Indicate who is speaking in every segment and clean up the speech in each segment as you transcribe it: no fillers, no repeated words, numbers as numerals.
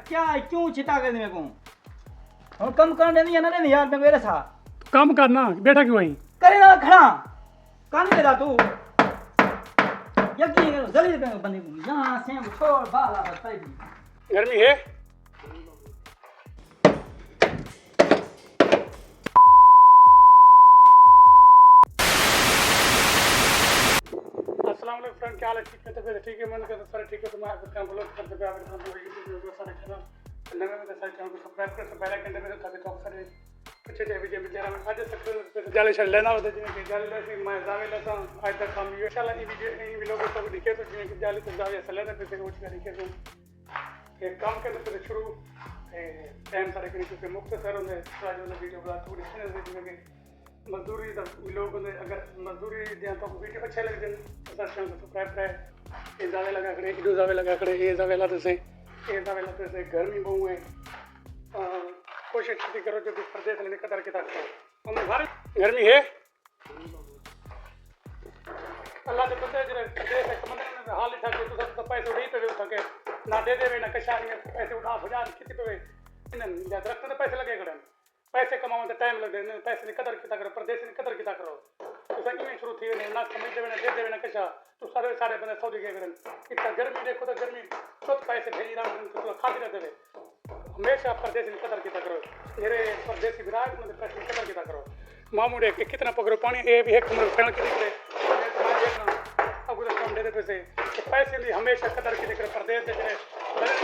Speaker 1: क्या है, क्यों छिता कर मेरे को और कम करने नहीं ना रे यार, मेरे था
Speaker 2: काम करना बैठा क्यों वहीं?
Speaker 1: करे ना खड़ा कान पे तू यकीन करो जल्दी कर बंदे को यहां से छोड़ बाला बताई दी
Speaker 2: गर्मी है। अस्सलाम वालेकुम फ्रेंड, क्या हाल है? ठीक है? तबीयत ठीक है? मन का सारे ठीक है? तो मैं आपको काम ब्लॉग करते हुए आपके सामने यूट्यूब वीडियो सारे चैनल नए में सारे चैनल को सब्सक्राइब कर से पहले घंटे में ताकि तो सारे अच्छे वीडियो मिलते रहे। आज तक जाले शर लेना होता है जिन्हें जाले लेते मैं जावे लेता हूं आज तक हम इंशाल्लाह ये वीडियो को सब दिखे तो जिन्हें कि जाले तो जावे से लेने पे से कुछ तरीके से ये काम करने से शुरू टाइम सारे के क्योंकि मुख्तसर होंगे आज वाला वीडियो बना थोड़ी चैनल से जिन्हें मजदूरी लोगों ने अगर मजदूरी दें तो वीडियो अच्छे लग जाए तो चैनल को सब्सक्राइब करें। ये जावे लगा करे इधर जावे लगा करे ये जावे लाते से गर्मी बहु है कोशिश की करो जो प्रदेश लेने कदर के तक हम भारत गर्मी है अल्लाह के बंदे जो प्रदेश है कमंदर में हाल था कि तो सब पैसे उड़ी पे सके ना दे देवे ना कशारी में पैसे उठा भजा किसी पे इन दरख्त में पैसे लगे करें पैसे कमाने में टाइम लगे पैसे की कदर की करो प्रदेश की कदर की करो तो सही में शुरू थी ना समझ देवे ना दे देवे ना कशा तो सारे बंदे सऊदी के करें इतना गर्मी देखो तो गर्मी खुद पैसे भेज रहा तो खाती रहते थे हमेशा प्रदेश की कदर की करो मेरे प्रदेशी विराट में पैसे की कदर की करो मामूले के कितना पकड़ो पानी ये भी एक कमरे फैल के निकले अब उधर कम दे पैसे तो पैसे लिए हमेशा कदर की करो प्रदेश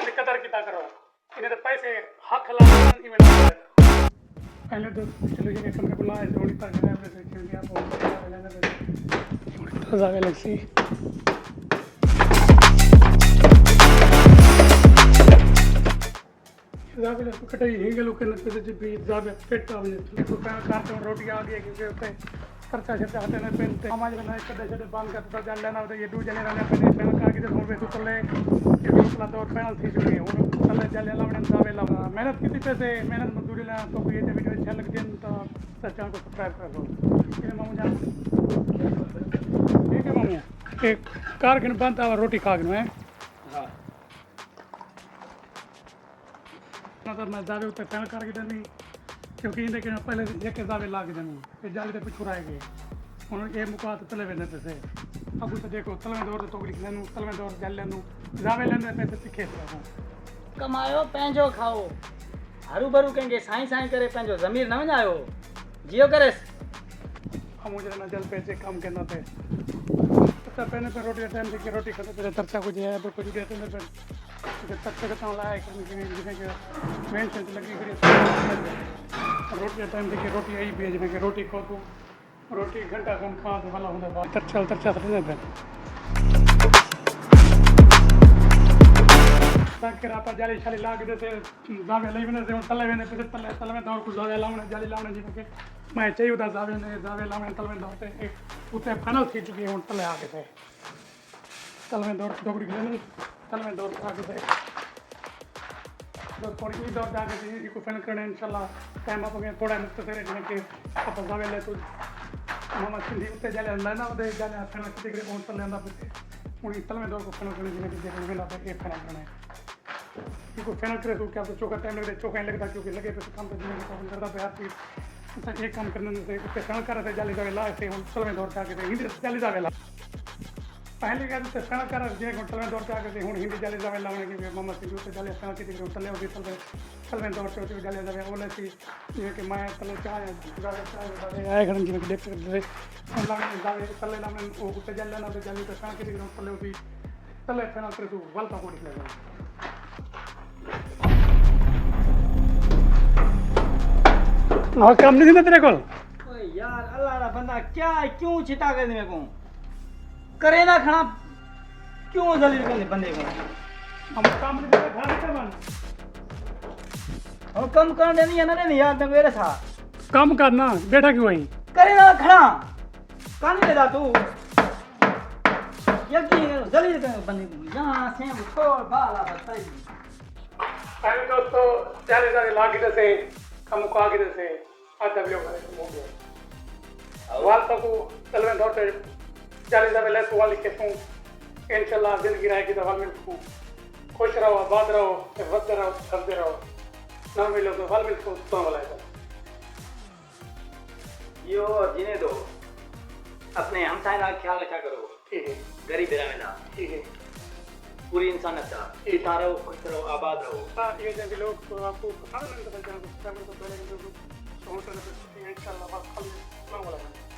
Speaker 2: की कदर की करो इन्हें तो पैसे हक ला पहले तो चलो ये कमरे को लाए जोड़ी पर गए से खेल दिया बहुत जावे लगसी जावे लग कटाई हिंगे लोग के पे से भी जावे पेट आवे तो कार तो रोटी आ गई क्योंकि उससे खर्चा से आते हैं पहनते समाज में कदे से बांध कर तो जान लेना होता ये दो जने रहने पे पहन कार की तो पे तो ले ये दूसरा दौर पैनल थी चुकी है वो चले जाले लावने जावे ला मेहनत कितनी पैसे मेहनत मजदूरी ला तो ये वीडियो अच्छा लग जाए तो चैनल को सब्सक्राइब कर दो ये मामू जान ठीक है मामू एक कार के बंद आवा रोटी खा के है हां ना तो मैं जावे उतर पैनल कार की देनी क्योंकि इनके पहले एक जावे लाग देनी फिर जावे पे छुड़ाए गए उन्होंने ये मुका तो तले वेने पे अब तो देखो तले में दौड़ तो टोकरी लेनू तले में दौड़ जल लेनू जावे लेने पे तीखे
Speaker 1: कमायो पंहिंजो खाओ हरू भरू कंहिंखे साईं साईं करे पंहिंजो ज़मीर न वञायो जियो करेस
Speaker 2: हम मुझे ना जल पैसे काम करना थे तो पहले पे रोटी टाइम से रोटी खाते थे तरचा कुछ है तो कुछ देते थे फिर तरचा का ताला है करने के मेन से लगी करी रोटी टाइम से रोटी आई भेज में रोटी खो तो रोटी घंटा कौन खा तो वाला होता है तरचा से पे ताकि रापा जाली शाली लाग देते जावे लई वने से तले वेने पे तले में दौड़ को जावे लावने जाली लावने जी के मैं चाहिए उदा जावे लावने तले में दौड़ते उते फाइनल थी चुकी है तले आ गए थे तले में दौड़ डोगरी लेने तले में दौड़ आ गए थे दौड़ पड़ी दौड़ जाके थी को फाइनल करने इंशाल्लाह टाइम आप गए थोड़ा मुख्तसर है कि आप जावे ले तो मोहम्मद सिंधी उते जाले लेना उते जाले फाइनल की डिग्री पहुंच तले अंदर पे उन तले में दौड़ को फाइनल करने जी के मिला पे एक फाइनल करना है क्योंकि फाइनल करे तो क्या तो चौका टाइम लगता है चौका नहीं लगता क्योंकि लगे पे काम तो जिंदगी काम करता पे हर चीज एक काम करने से उसके फाइनल कर रहे जाली जावे ला ऐसे हम तल में दौड़ जाके हिंदी जाली जावे ला पहले क्या तो फाइनल कर रहे जे तल में दौड़ जाके हूं हिंदी जाली जावे लावने की मोहम्मद सिंह तो जाली फाइनल की दिख तले होगी तल में दौड़ के जाली जावे ओले सी ये कि मैं तले चाहे जावे आए घरन जी में देख सकते हम लाने जावे तले लाने वो कुछ जाली लाना तो जाली तो फाइनल की दिख तले होगी तले फाइनल कर तो वल का कोड लगेगा और काम नहीं देते तेरे को
Speaker 1: ओए यार अल्लाह रा बंदा क्या है, क्यों छिता कर मेरे को करे ना खड़ा क्यों जलील कर बंदे को
Speaker 2: हम काम नहीं देते घर से बन
Speaker 1: और कम करने नहीं है ना रे यार मेरे था
Speaker 2: काम करना बैठा क्यों वहीं
Speaker 1: करे ना खड़ा कान पे तू यकीन करो जलील कर बंदे को यहां से छोड़ बाला बताई
Speaker 2: पहले दोस्तों चले जाके लागे से हम को आगे से आधा वीडियो करे हो गया वाल तक तल में दौड़ते चले जावे ले तो वाली के इंशाल्लाह जिंदगी रहेगी तो वाल में खुश रहो, आबाद रहो, बढ़ते रहो, चलते रहो। ना मिलो तो फल मिलते तो वाला है।
Speaker 1: यो जीने दो, अपने हमसाय का ख्याल रखा करो।
Speaker 2: ठीक है,
Speaker 1: गरीब रहने ना,
Speaker 2: ठीक है।
Speaker 1: पूरी इंसानियत का जीता रहो, खुश रहो, आबाद रहो।
Speaker 2: हाँ, ये जैसे लोग तो आपको पता नहीं तो पहले तो पहले तो इंशाल्लाह बात खाली वाला है।